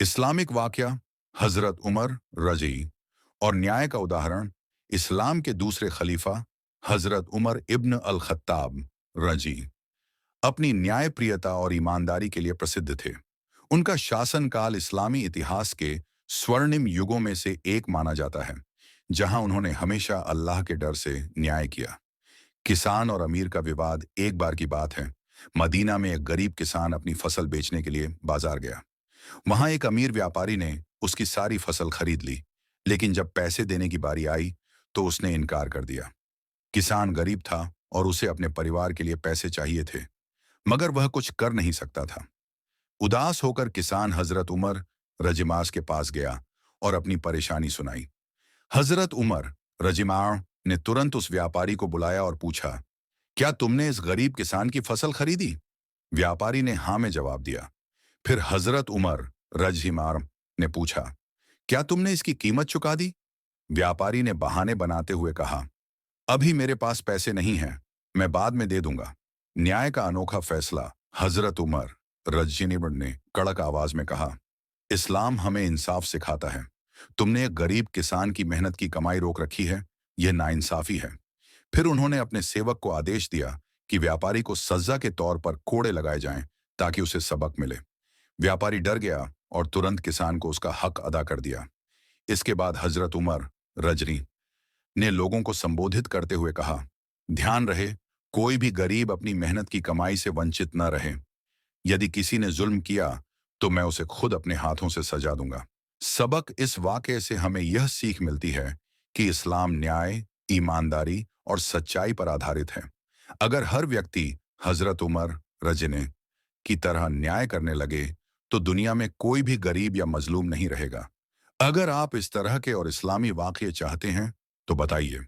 Islamic वाकया हजरत उमर रजी और न्याय का उदाहरण इस्लाम के दूसरे खलीफा हजरत उमर इब्न अल खत्ताब रजी अपनी न्यायप्रियता और ईमानदारी के लिए प्रसिद्ध थे। उनका शासनकाल इस्लामी इतिहास के स्वर्णिम युगों में से एक माना जाता है, जहां उन्होंने हमेशा अल्लाह के डर से न्याय किया। किसान और अमीर का विवाद एक बार की बात है। मदीना में एक गरीब किसान अपनी फसल बेचने के लिए बाजार गया। वहां एक अमीर व्यापारी ने उसकी सारी फसल खरीद ली, लेकिन जब पैसे देने की बारी आई तो उसने इनकार कर दिया। किसान गरीब था और उसे अपने परिवार के लिए पैसे चाहिए थे, मगर वह कुछ कर नहीं सकता था। उदास होकर किसान हजरत उमर रजिमास के पास गया और अपनी परेशानी सुनाई। हजरत उमर रजिमाह ने तुरंत उस व्यापारी को बुलाया और पूछा, क्या तुमने इस गरीब किसान की फसल खरीदी? व्यापारी ने हाँ में जवाब दिया। फिर हजरत उमर रजिमाह ने पूछा, क्या तुमने इसकी कीमत चुका दी? व्यापारी ने बहाने बनाते हुए कहा, अभी मेरे पास पैसे नहीं हैं, मैं बाद में दे दूंगा। न्याय का अनोखा फैसला। हजरत उमर रजिमाह ने कड़क आवाज में कहा, इस्लाम हमें इंसाफ सिखाता है। तुमने एक गरीब किसान की मेहनत की कमाई रोक रखी है, यह नाइंसाफी है। फिर उन्होंने अपने सेवक को आदेश दिया कि व्यापारी को सजा के तौर पर कोड़े लगाए जाएं ताकि उसे सबक मिले। व्यापारी डर गया और तुरंत किसान को उसका हक अदा कर दिया। इसके बाद हजरत उमर रजनी ने लोगों को संबोधित करते हुए कहा, ध्यान रहे, कोई भी गरीब अपनी मेहनत की कमाई से वंचित न रहे। यदि किसी ने जुल्म किया तो मैं उसे खुद अपने हाथों से सजा दूंगा। सबक। इस वाकये से हमें यह सीख मिलती है कि इस्लाम न्याय, ईमानदारी और सच्चाई पर आधारित है। अगर हर व्यक्ति हजरत उमर रजने की तरह न्याय करने लगे तो दुनिया में कोई भी गरीब या मजलूम नहीं रहेगा। अगर आप इस तरह के और इस्लामी वाकये चाहते हैं तो बताइए।